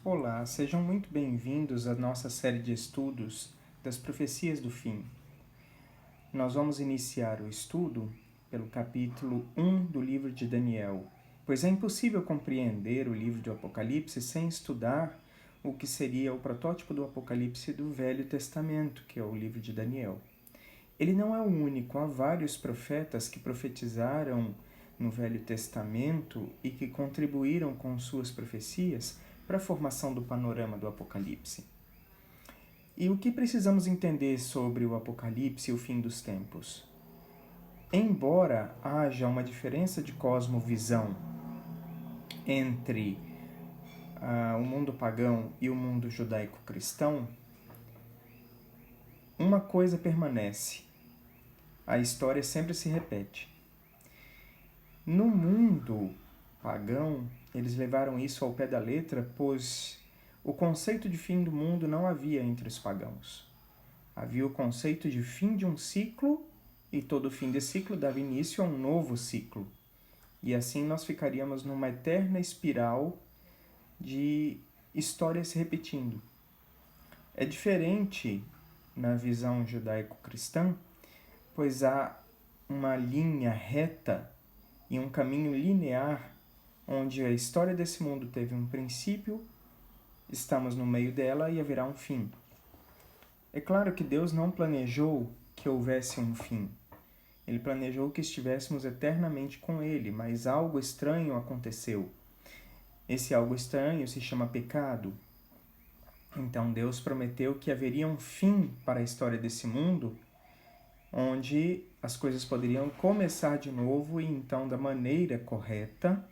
Olá, sejam muito bem-vindos à nossa série de estudos das profecias do fim. Nós vamos iniciar o estudo pelo capítulo 1 do livro de Daniel, pois é impossível compreender o livro do Apocalipse sem estudar o que seria o protótipo do Apocalipse do Velho Testamento, que é o livro de Daniel. Ele não é o único, há vários profetas que profetizaram no Velho Testamento e que contribuíram com suas profecias para a formação do panorama do Apocalipse. E o que precisamos entender sobre o Apocalipse e o fim dos tempos? Embora haja uma diferença de cosmovisão entre o mundo pagão e o mundo judaico-cristão, uma coisa permanece: a história sempre se repete. No mundo pagão, eles levaram isso ao pé da letra, pois o conceito de fim do mundo não havia entre os pagãos. Havia o conceito de fim de um ciclo, e todo fim de ciclo dava início a um novo ciclo. E assim nós ficaríamos numa eterna espiral de histórias se repetindo. É diferente na visão judaico-cristã, pois há uma linha reta e um caminho linear onde a história desse mundo teve um princípio, estamos no meio dela e haverá um fim. É claro que Deus não planejou que houvesse um fim. Ele planejou que estivéssemos eternamente com Ele, mas algo estranho aconteceu. Esse algo estranho se chama pecado. Então Deus prometeu que haveria um fim para a história desse mundo, onde as coisas poderiam começar de novo e então da maneira correta,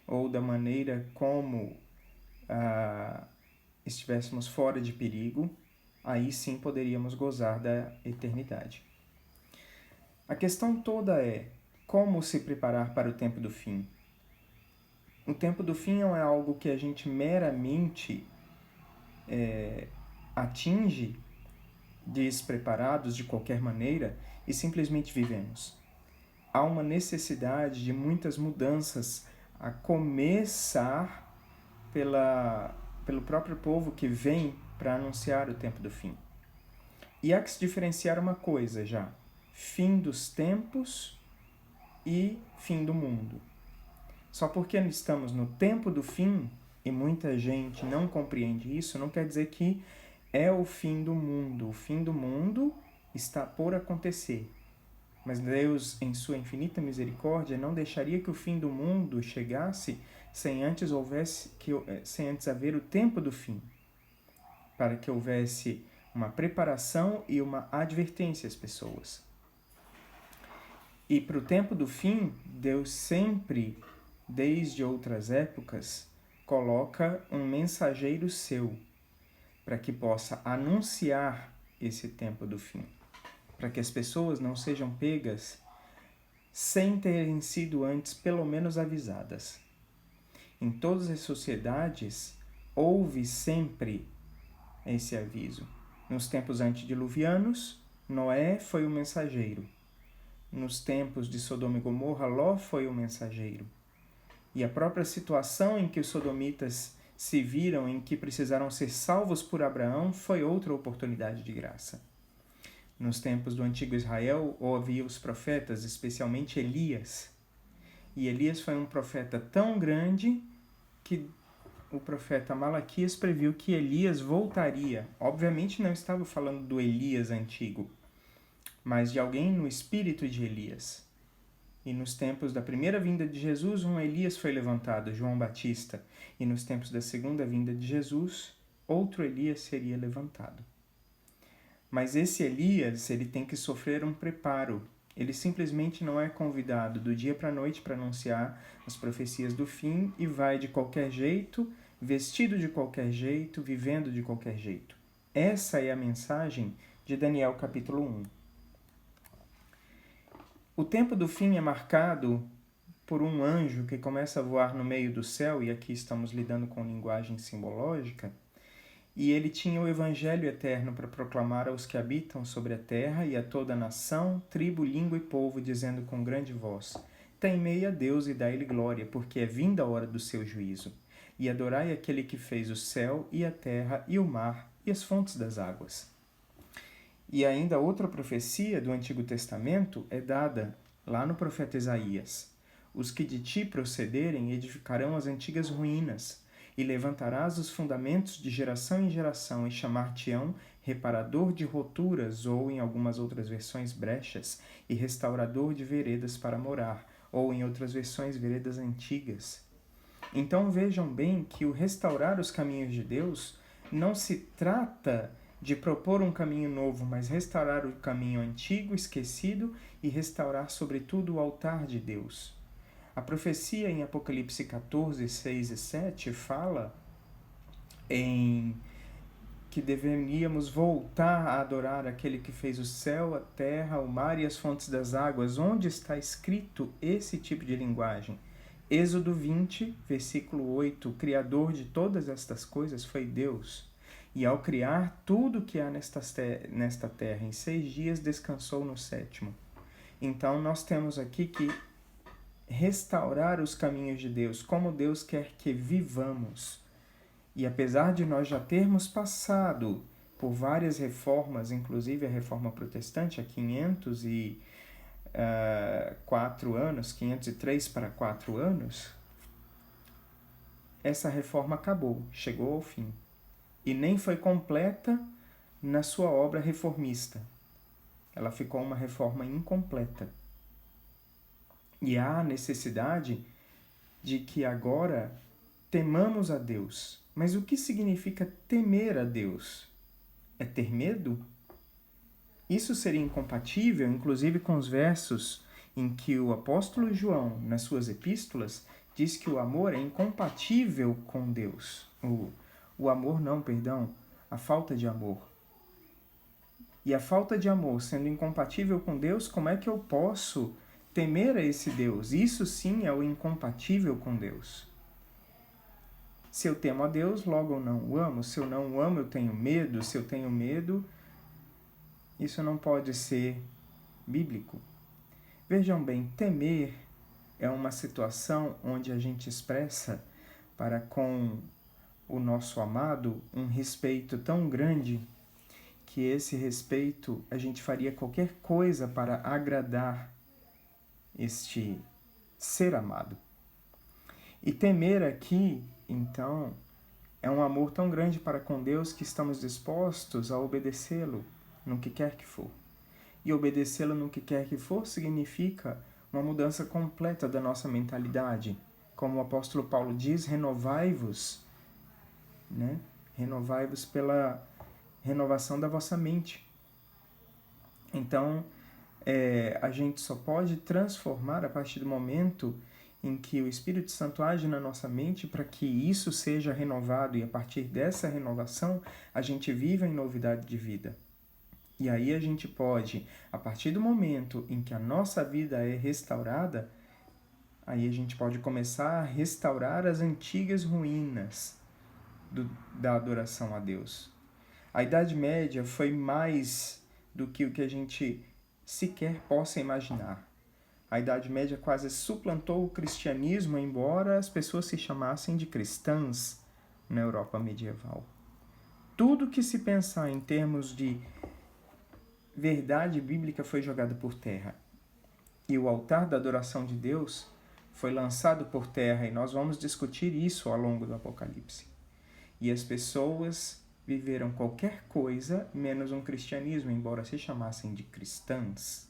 ou da maneira como estivéssemos fora de perigo, aí sim poderíamos gozar da eternidade. A questão toda é como se preparar para o tempo do fim. O tempo do fim não é algo que a gente meramente atinge despreparados de qualquer maneira e simplesmente vivemos. Há uma necessidade de muitas mudanças, a começar pelo próprio povo que vem para anunciar o tempo do fim. E há que se diferenciar uma coisa já: fim dos tempos e fim do mundo. Só porque estamos no tempo do fim, e muita gente não compreende isso, não quer dizer que é o fim do mundo. O fim do mundo está por acontecer. Mas Deus, em sua infinita misericórdia, não deixaria que o fim do mundo chegasse sem antes haver o tempo do fim, para que houvesse uma preparação e uma advertência às pessoas. E para o tempo do fim, Deus sempre, desde outras épocas, coloca um mensageiro seu, para que possa anunciar esse tempo do fim, para que as pessoas não sejam pegas sem terem sido antes pelo menos avisadas. Em todas as sociedades, houve sempre esse aviso. Nos tempos antediluvianos, Noé foi o mensageiro. Nos tempos de Sodoma e Gomorra, Ló foi o mensageiro. E a própria situação em que os sodomitas se viram, em que precisaram ser salvos por Abraão, foi outra oportunidade de graça. Nos tempos do antigo Israel, havia os profetas, especialmente Elias. E Elias foi um profeta tão grande que o profeta Malaquias previu que Elias voltaria. Obviamente não estava falando do Elias antigo, mas de alguém no espírito de Elias. E nos tempos da primeira vinda de Jesus, um Elias foi levantado, João Batista. E nos tempos da segunda vinda de Jesus, outro Elias seria levantado. Mas esse Elias, ele tem que sofrer um preparo. Ele simplesmente não é convidado do dia para a noite para anunciar as profecias do fim e vai de qualquer jeito, vestido de qualquer jeito, vivendo de qualquer jeito. Essa é a mensagem de Daniel capítulo 1. O tempo do fim é marcado por um anjo que começa a voar no meio do céu, e aqui estamos lidando com linguagem simbológica, e ele tinha o evangelho eterno para proclamar aos que habitam sobre a terra e a toda nação, tribo, língua e povo, dizendo com grande voz: temei a Deus e dai-lhe glória, porque é vinda a hora do seu juízo. e adorai aquele que fez o céu e a terra e o mar e as fontes das águas. E ainda outra profecia do Antigo Testamento é dada lá no profeta Isaías. Os que de ti procederem edificarão as antigas ruínas, e levantarás os fundamentos de geração em geração, e chamar-te-ão reparador de roturas, ou em algumas outras versões brechas, e restaurador de veredas para morar, ou em outras versões veredas antigas. Então vejam bem que o restaurar os caminhos de Deus não se trata de propor um caminho novo, mas restaurar o caminho antigo, esquecido, e restaurar sobretudo o altar de Deus. A profecia em Apocalipse 14, 6 e 7 fala em que deveríamos voltar a adorar aquele que fez o céu, a terra, o mar e as fontes das águas. Onde está escrito esse tipo de linguagem? Êxodo 20, versículo 8, o Criador de todas estas coisas foi Deus. E ao criar tudo que há nesta terra, em 6 dias descansou no 7º. Então nós temos aqui que restaurar os caminhos de Deus, como Deus quer que vivamos. E apesar de nós já termos passado por várias reformas, inclusive a reforma protestante há 504 anos, 503 para 4 anos, essa reforma acabou, chegou ao fim. E nem foi completa na sua obra reformista. Ela ficou uma reforma incompleta. E há necessidade de que agora temamos a Deus. Mas o que significa temer a Deus? É ter medo? Isso seria incompatível, inclusive, com os versos em que o apóstolo João, nas suas epístolas, diz que o amor é incompatível com Deus. A falta de amor. E a falta de amor sendo incompatível com Deus, como é que eu posso temer a esse Deus? Isso sim é o incompatível com Deus. Se eu temo a Deus, logo eu não o amo. Se eu não o amo, eu tenho medo. Se eu tenho medo, isso não pode ser bíblico. Vejam bem, temer é uma situação onde a gente expressa para com o nosso amado um respeito tão grande que esse respeito a gente faria qualquer coisa para agradar este ser amado. E temer aqui, então, é um amor tão grande para com Deus que estamos dispostos a obedecê-lo no que quer que for. E obedecê-lo no que quer que for significa uma mudança completa da nossa mentalidade. Como o apóstolo Paulo diz, renovai-vos, né? Renovai-vos pela renovação da vossa mente. Então, a gente só pode transformar a partir do momento em que o Espírito Santo age na nossa mente para que isso seja renovado e a partir dessa renovação a gente viva em novidade de vida. E aí a gente pode, a partir do momento em que a nossa vida é restaurada, aí a gente pode começar a restaurar as antigas ruínas da adoração a Deus. A Idade Média foi mais do que o que a gente sequer possa imaginar. A Idade Média quase suplantou o cristianismo, embora as pessoas se chamassem de cristãs na Europa medieval. Tudo que se pensar em termos de verdade bíblica foi jogado por terra. E o altar da adoração de Deus foi lançado por terra, e nós vamos discutir isso ao longo do Apocalipse. E as pessoas viveram qualquer coisa menos um cristianismo, embora se chamassem de cristãs.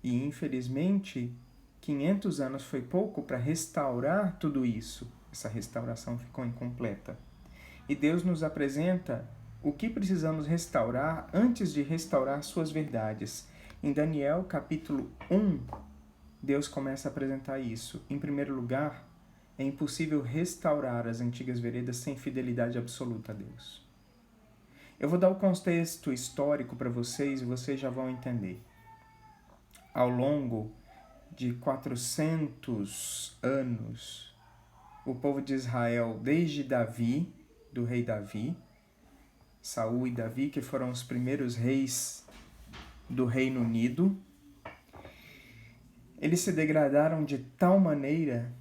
E, infelizmente, 500 anos foi pouco para restaurar tudo isso. Essa restauração ficou incompleta. E Deus nos apresenta o que precisamos restaurar antes de restaurar suas verdades. Em Daniel, capítulo 1, Deus começa a apresentar isso. Em primeiro lugar, é impossível restaurar as antigas veredas sem fidelidade absoluta a Deus. Eu vou dar o contexto histórico para vocês e vocês já vão entender. Ao longo de 400 anos, o povo de Israel, desde Davi, do rei Davi, Saul e Davi, que foram os primeiros reis do Reino Unido, eles se degradaram de tal maneira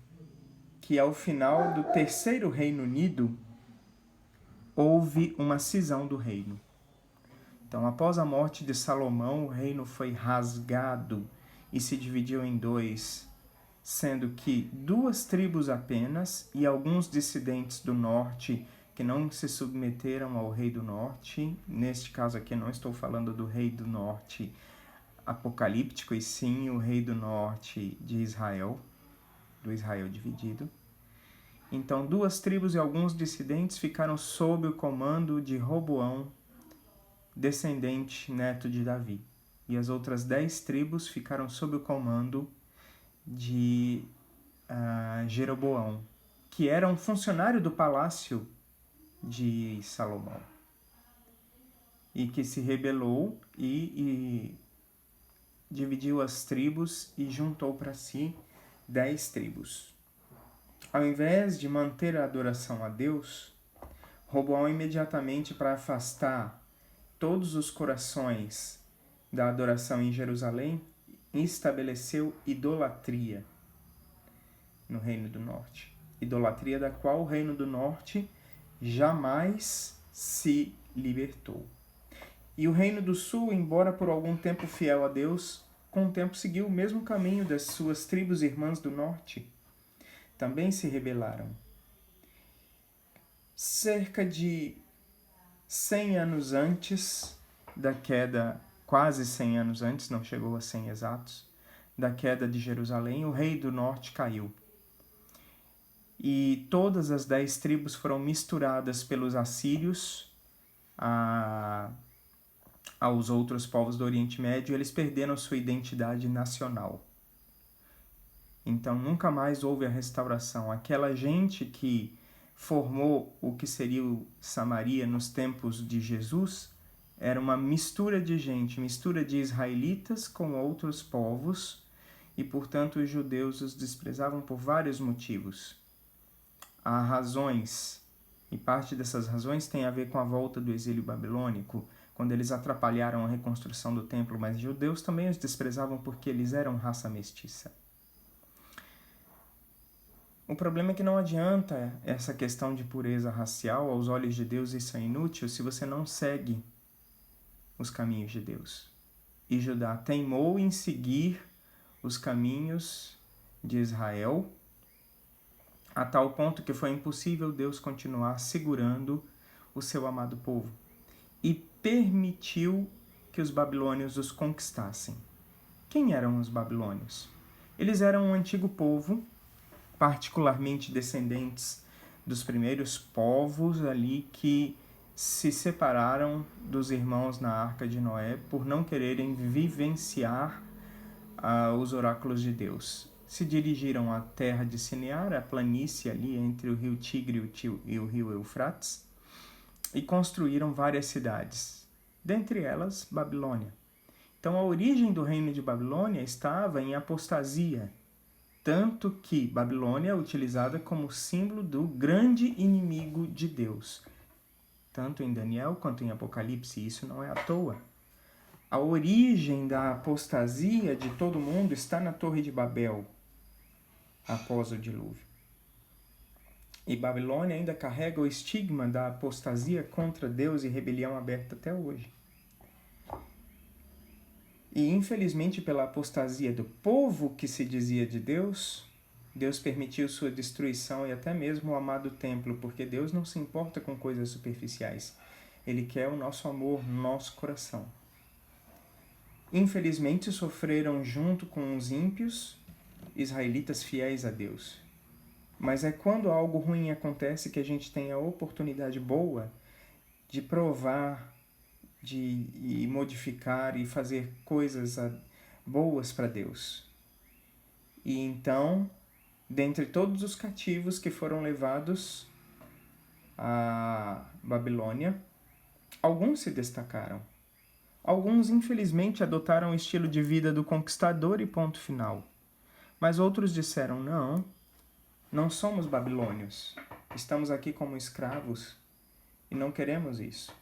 que ao final do terceiro Reino Unido houve uma cisão do reino. Então, após a morte de Salomão, o reino foi rasgado e se dividiu em dois, sendo que 2 tribos apenas e alguns dissidentes do norte que não se submeteram ao rei do norte, neste caso aqui não estou falando do rei do norte apocalíptico, e sim o rei do norte de Israel, do Israel dividido. Então, 2 tribos e alguns dissidentes ficaram sob o comando de Roboão, descendente, neto de Davi. E as outras 10 tribos ficaram sob o comando de Jeroboão, que era um funcionário do palácio de Salomão, e que se rebelou e dividiu as tribos e juntou para si 10 tribos. Ao invés de manter a adoração a Deus, Roboão imediatamente, para afastar todos os corações da adoração em Jerusalém, estabeleceu idolatria no Reino do Norte. Idolatria da qual o Reino do Norte jamais se libertou. E o Reino do Sul, embora por algum tempo fiel a Deus, com o tempo seguiu o mesmo caminho das suas tribos irmãs do Norte. Também se rebelaram. Cerca de 100 anos antes da queda, quase 100 anos antes, não chegou a 100 exatos, da queda de Jerusalém, o rei do norte caiu. E todas as 10 tribos foram misturadas pelos assírios aos outros povos do Oriente Médio, e eles perderam sua identidade nacional. Então nunca mais houve a restauração. Aquela gente que formou o que seria o Samaria nos tempos de Jesus era uma mistura de gente, mistura de israelitas com outros povos, e portanto os judeus os desprezavam por vários motivos. Há razões, e parte dessas razões tem a ver com a volta do exílio babilônico, quando eles atrapalharam a reconstrução do templo, mas judeus também os desprezavam porque eles eram raça mestiça. O problema é que não adianta essa questão de pureza racial, aos olhos de Deus isso é inútil se você não segue os caminhos de Deus. E Judá teimou em seguir os caminhos de Israel, a tal ponto que foi impossível Deus continuar segurando o seu amado povo, e permitiu que os babilônios os conquistassem. Quem eram os babilônios? Eles eram um antigo povo, particularmente descendentes dos primeiros povos ali que se separaram dos irmãos na Arca de Noé por não quererem vivenciar os oráculos de Deus. Se dirigiram à terra de Sinear, a planície ali entre o rio Tigre e o rio Eufrates, e construíram várias cidades, dentre elas Babilônia. Então a origem do reino de Babilônia estava em apostasia, tanto que Babilônia é utilizada como símbolo do grande inimigo de Deus, tanto em Daniel quanto em Apocalipse. Isso não é à toa. A origem da apostasia de todo mundo está na Torre de Babel, após o dilúvio. E Babilônia ainda carrega o estigma da apostasia contra Deus e rebelião aberta até hoje. E infelizmente pela apostasia do povo que se dizia de Deus, Deus permitiu sua destruição e até mesmo o amado templo, porque Deus não se importa com coisas superficiais. Ele quer o nosso amor no nosso coração. Infelizmente sofreram junto com os ímpios israelitas fiéis a Deus. Mas é quando algo ruim acontece que a gente tem a oportunidade boa de provar, de modificar e fazer coisas boas para Deus. E então, dentre todos os cativos que foram levados à Babilônia, alguns se destacaram. Alguns, infelizmente, adotaram o estilo de vida do conquistador e ponto final. Mas outros disseram, não somos babilônios. Estamos aqui como escravos e não queremos isso.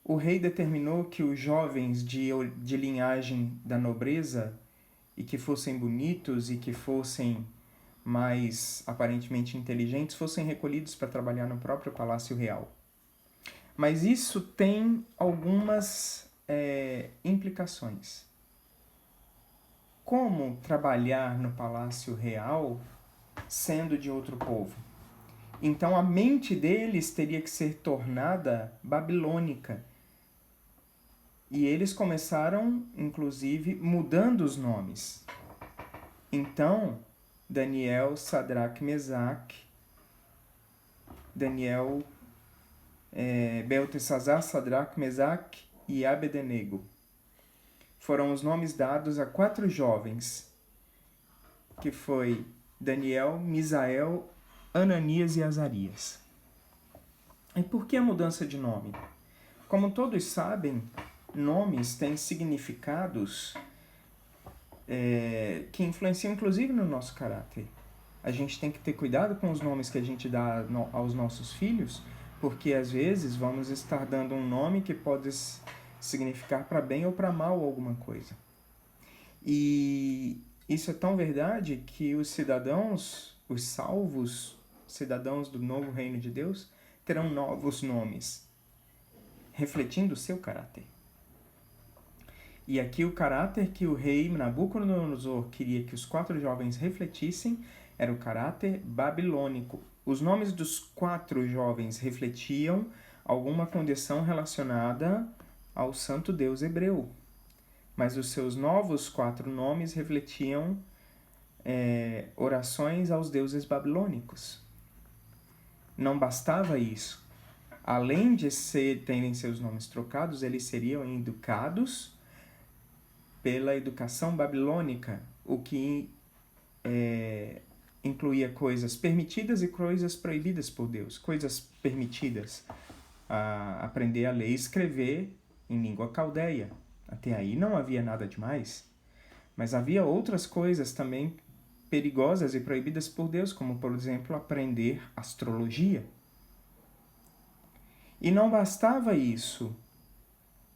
O rei determinou que os jovens de linhagem da nobreza e que fossem bonitos e que fossem mais aparentemente inteligentes fossem recolhidos para trabalhar no próprio Palácio Real. Mas isso tem algumas implicações. Como trabalhar no Palácio Real sendo de outro povo? Então a mente deles teria que ser tornada babilônica. E eles começaram, inclusive, mudando os nomes. Então, Daniel, Sadraque, Mesaque, Beltesazar, Sadraque, Mesaque e Abednego foram os nomes dados a 4 jovens, que foi Daniel, Misael, Ananias e Azarias. E por que a mudança de nome? Como todos sabem, nomes têm significados que influenciam inclusive no nosso caráter. A gente tem que ter cuidado com os nomes que a gente dá aos nossos filhos, porque às vezes vamos estar dando um nome que pode significar para bem ou para mal alguma coisa. E isso é tão verdade que os cidadãos, os salvos, cidadãos do novo reino de Deus, terão novos nomes, refletindo o seu caráter. E aqui o caráter que o rei Nabucodonosor queria que os 4 jovens refletissem era o caráter babilônico. Os nomes dos 4 jovens refletiam alguma condição relacionada ao santo Deus hebreu. Mas os seus novos 4 nomes refletiam orações aos deuses babilônicos. Não bastava isso. Além de terem seus nomes trocados, eles seriam educados pela educação babilônica, o que incluía coisas permitidas e coisas proibidas por Deus. Coisas permitidas, aprender a ler e escrever em língua caldeia. Até aí não havia nada demais. Mas havia outras coisas também perigosas e proibidas por Deus, como, por exemplo, aprender astrologia. E não bastava isso.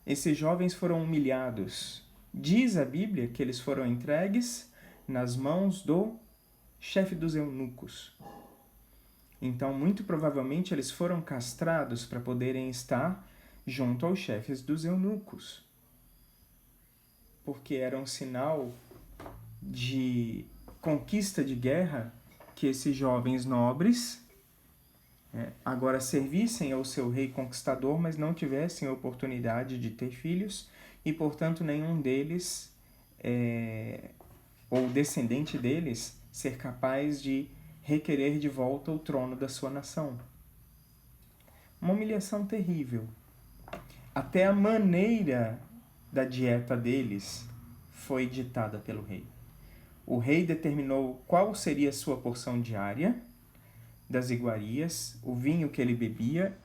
Esses jovens foram humilhados. Diz a Bíblia que eles foram entregues nas mãos do chefe dos eunucos. Então, muito provavelmente, eles foram castrados para poderem estar junto aos chefes dos eunucos, porque era um sinal de conquista de guerra que esses jovens nobres agora servissem ao seu rei conquistador, mas não tivessem a oportunidade de ter filhos, e, portanto, nenhum deles, ou descendente deles, ser capaz de requerer de volta o trono da sua nação. Uma humilhação terrível. Até a maneira da dieta deles foi ditada pelo rei. O rei determinou qual seria a sua porção diária das iguarias, o vinho que ele bebia,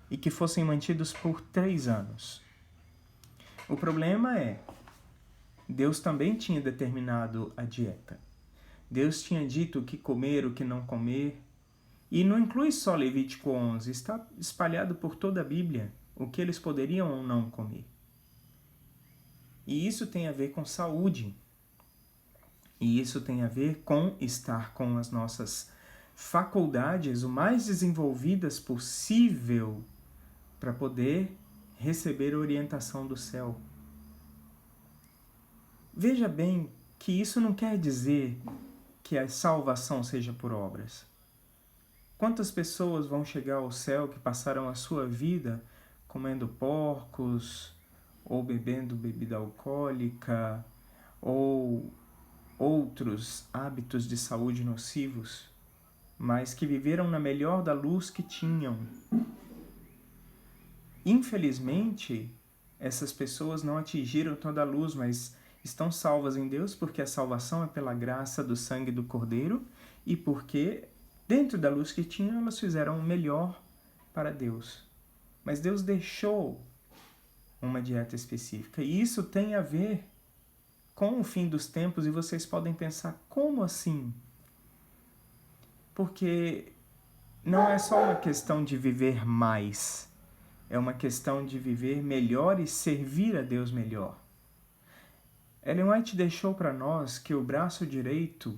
e que fossem mantidos por 3 anos. O problema Deus também tinha determinado a dieta. Deus tinha dito o que comer, o que não comer. E não inclui só Levítico 11, está espalhado por toda a Bíblia o que eles poderiam ou não comer. E isso tem a ver com saúde. E isso tem a ver com estar com as nossas faculdades o mais desenvolvidas possível para poder receber a orientação do céu. Veja bem que isso não quer dizer que a salvação seja por obras. Quantas pessoas vão chegar ao céu que passaram a sua vida comendo porcos, ou bebendo bebida alcoólica, ou outros hábitos de saúde nocivos, mas que viveram na melhor da luz que tinham? Infelizmente, essas pessoas não atingiram toda a luz, mas estão salvas em Deus, porque a salvação é pela graça do sangue do Cordeiro e porque, dentro da luz que tinham, elas fizeram o melhor para Deus. Mas Deus deixou uma dieta específica, e isso tem a ver com o fim dos tempos, e vocês podem pensar, como assim? Porque não é só uma questão de viver mais, é uma questão de viver melhor e servir a Deus melhor. Ellen White deixou para nós que o braço direito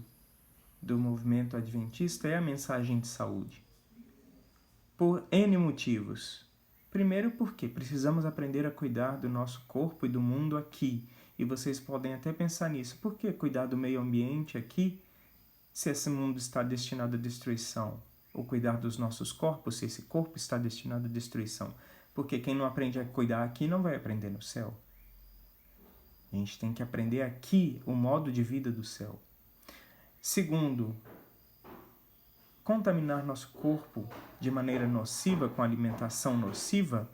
do movimento adventista é a mensagem de saúde. Por N motivos. Primeiro, porque precisamos aprender a cuidar do nosso corpo e do mundo aqui. E vocês podem até pensar nisso. Por que cuidar do meio ambiente aqui, se esse mundo está destinado à destruição? Ou cuidar dos nossos corpos, se esse corpo está destinado à destruição? Porque quem não aprende a cuidar aqui não vai aprender no céu. A gente tem que aprender aqui o modo de vida do céu. Segundo, contaminar nosso corpo de maneira nociva, com alimentação nociva,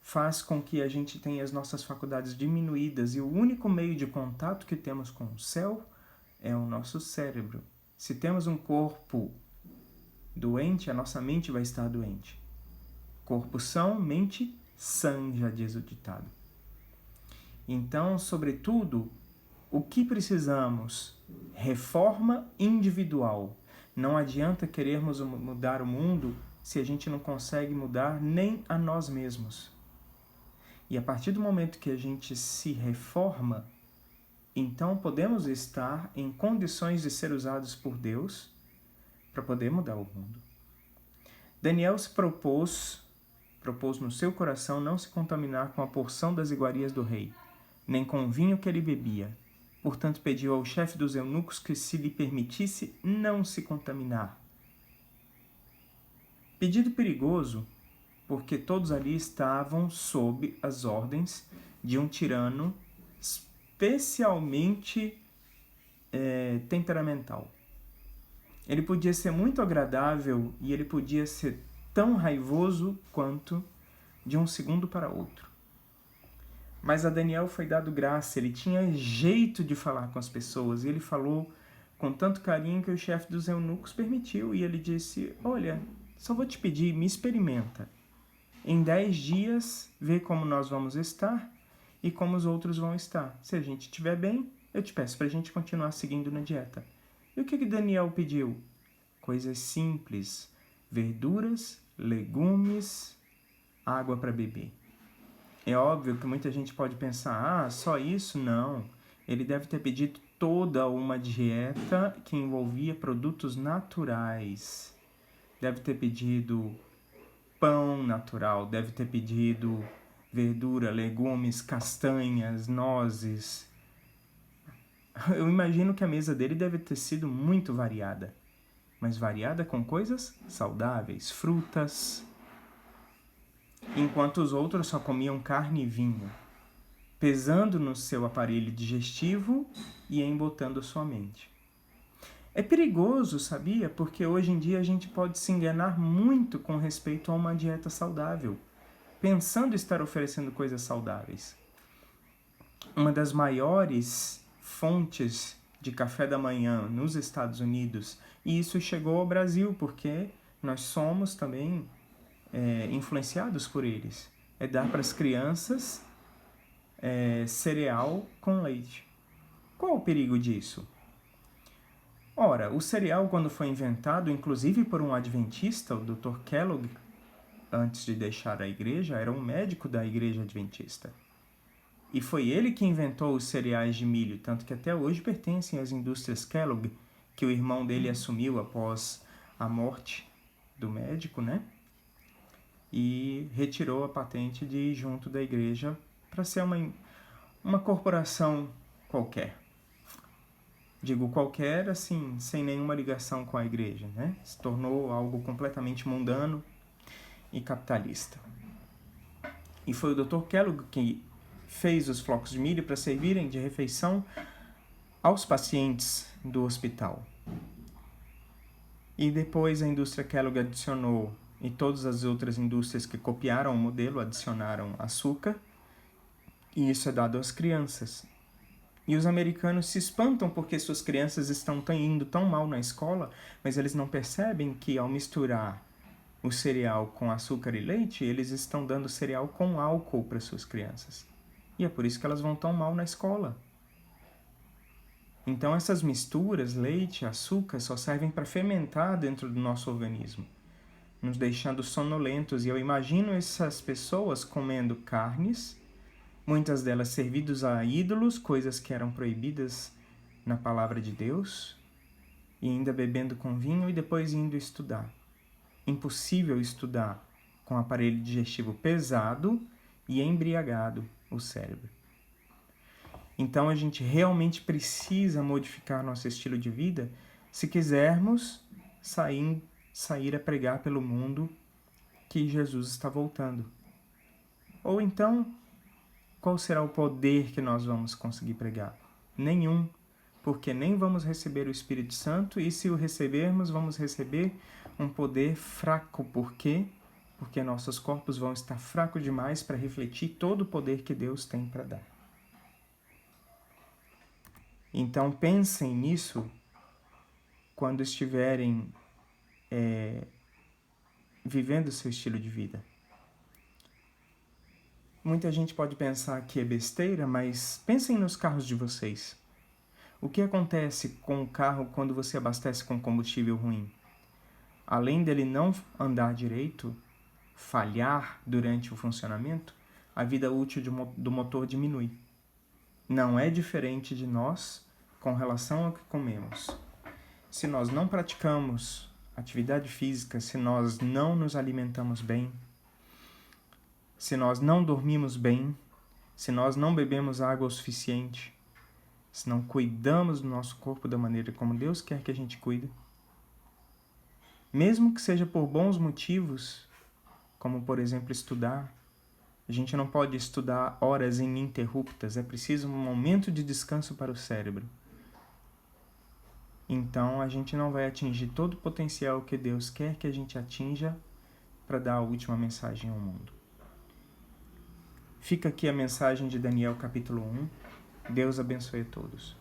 faz com que a gente tenha as nossas faculdades diminuídas e o único meio de contato que temos com o céu é o nosso cérebro. Se temos um corpo doente, a nossa mente vai estar doente. Corpo são, mente sã, já diz o ditado. Então, sobretudo, o que precisamos? Reforma individual. Não adianta querermos mudar o mundo se a gente não consegue mudar nem a nós mesmos. E a partir do momento que a gente se reforma, então podemos estar em condições de ser usados por Deus para poder mudar o mundo. Daniel se propôs no seu coração não se contaminar com a porção das iguarias do rei, nem com o vinho que ele bebia. Portanto, pediu ao chefe dos eunucos que se lhe permitisse não se contaminar. Pedido perigoso, porque todos ali estavam sob as ordens de um tirano especialmente temperamental. Ele podia ser muito agradável e ele podia ser tão raivoso quanto de um segundo para outro. Mas a Daniel foi dado graça, ele tinha jeito de falar com as pessoas, e ele falou com tanto carinho que o chefe dos eunucos permitiu, e ele disse, olha, só vou te pedir, me experimenta. Em 10 dias, vê como nós vamos estar e como os outros vão estar. Se a gente estiver bem, eu te peço para a gente continuar seguindo na dieta. E o que Daniel pediu? Coisas simples, verduras, legumes, água para beber. É óbvio que muita gente pode pensar, só isso? Não. Ele deve ter pedido toda uma dieta que envolvia produtos naturais. Deve ter pedido pão natural, deve ter pedido verdura, legumes, castanhas, nozes. Eu imagino que a mesa dele deve ter sido muito variada, mas variada com coisas saudáveis, frutas, enquanto os outros só comiam carne e vinho, pesando no seu aparelho digestivo e embotando sua mente. É perigoso, sabia? Porque hoje em dia a gente pode se enganar muito com respeito a uma dieta saudável, pensando estar oferecendo coisas saudáveis. Uma das maiores fontes de café da manhã nos Estados Unidos, e isso chegou ao Brasil porque nós somos também influenciados por eles, é dar para as crianças cereal com leite. Qual o perigo disso? Ora, o cereal, quando foi inventado, inclusive por um adventista, o Dr. Kellogg, antes de deixar a igreja, era um médico da igreja adventista. E foi ele que inventou os cereais de milho, tanto que até hoje pertencem às indústrias Kellogg, que o irmão dele assumiu após a morte do médico, né? E retirou a patente de ir junto da igreja para ser uma corporação qualquer. Digo qualquer, assim, sem nenhuma ligação com a igreja, né? Se tornou algo completamente mundano e capitalista. E foi o Dr. Kellogg que fez os flocos de milho para servirem de refeição aos pacientes do hospital. E depois a indústria Kellogg adicionou, e todas as outras indústrias que copiaram o modelo adicionaram açúcar, e isso é dado às crianças. E os americanos se espantam porque suas crianças estão indo tão mal na escola, mas eles não percebem que ao misturar o cereal com açúcar e leite, eles estão dando cereal com álcool para suas crianças. E é por isso que elas vão tão mal na escola. Então essas misturas, leite e açúcar, só servem para fermentar dentro do nosso organismo, nos deixando sonolentos. E eu imagino essas pessoas comendo carnes, muitas delas servidas a ídolos, coisas que eram proibidas na palavra de Deus, e ainda bebendo com vinho e depois indo estudar. Impossível estudar com aparelho digestivo pesado e embriagado o cérebro. Então a gente realmente precisa modificar nosso estilo de vida se quisermos sair a pregar pelo mundo que Jesus está voltando. Ou então, qual será o poder que nós vamos conseguir pregar? Nenhum, porque nem vamos receber o Espírito Santo, e se o recebermos, vamos receber um poder fraco. Por quê? Porque nossos corpos vão estar fracos demais para refletir todo o poder que Deus tem para dar. Então pensem nisso quando estiverem vivendo o seu estilo de vida. Muita gente pode pensar que é besteira, mas pensem nos carros de vocês. O que acontece com o carro quando você abastece com combustível ruim? Além dele não andar direito, falhar durante o funcionamento, a vida útil do motor diminui. Não é diferente de nós com relação ao que comemos. Se nós não praticamos atividade física, se nós não nos alimentamos bem, se nós não dormimos bem, se nós não bebemos água o suficiente, se não cuidamos do nosso corpo da maneira como Deus quer que a gente cuide, mesmo que seja por bons motivos, como por exemplo estudar, a gente não pode estudar horas ininterruptas, é preciso um momento de descanso para o cérebro. Então a gente não vai atingir todo o potencial que Deus quer que a gente atinja para dar a última mensagem ao mundo. Fica aqui a mensagem de Daniel capítulo 1. Deus abençoe a todos.